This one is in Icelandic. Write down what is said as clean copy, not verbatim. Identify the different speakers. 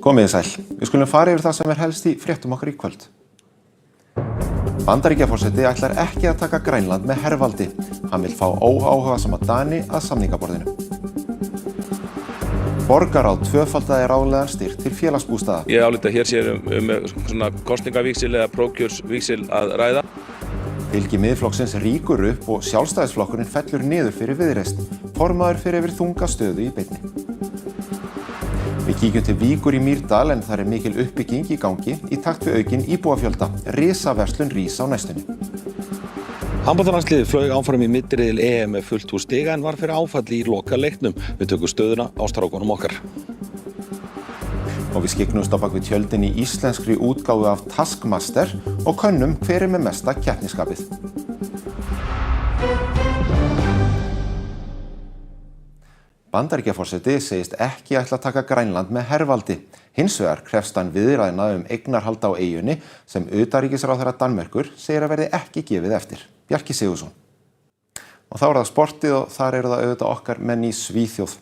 Speaker 1: Komið þið sæl. Við skulum fara yfir það sem helst í fréttum okkar í kvöld. Bandaríkjaforseti ætlar ekki að taka Grænland með hervaldi. Hann vill fá óáhugasama Dani að samningaborðinu. Borgarráð tvöfaldaði ráðlegan styrk til félagsbústaða.
Speaker 2: Ég álít að hér sé svona kosningavíxil eða prófkjörsvíxil að ræða.
Speaker 1: Fylgi Miðflokksins rýkur upp og Sjálfstæðisflokkurinn fellur niður fyrir Viðreisn. Formaður fer yfir þunga stöðu í beinni. Við kíkjum til Víkur í Mýrdal en þar mikil uppbygging í gangi í takt við aukinn íbúafjölda. Risaverslun rís á næstunni.
Speaker 3: Handboltalandsliðið flaug áfram í milliriðil EM með fullt hús stiga en var fyrir áfalli í lokaleiknum. Við tökum stöðuna á strákunum okkar.
Speaker 1: Og við skyggnumst á bak við tjöldin í íslenskri útgáfu af Taskmaster og könnum hver með mesta keppnisskapið. Bandaríkjaforseti segist ekki ætla að taka Grænland með hervaldi. Hins vegar krefst hann viðræðna eignarhald á eyjunni sem utanríkisráðherra Danmerkur segir að verði ekki gefið eftir. Bjarki Sigurðsson. Og þá það sportið og þar það auðvitað okkar menn í Svíþjóð.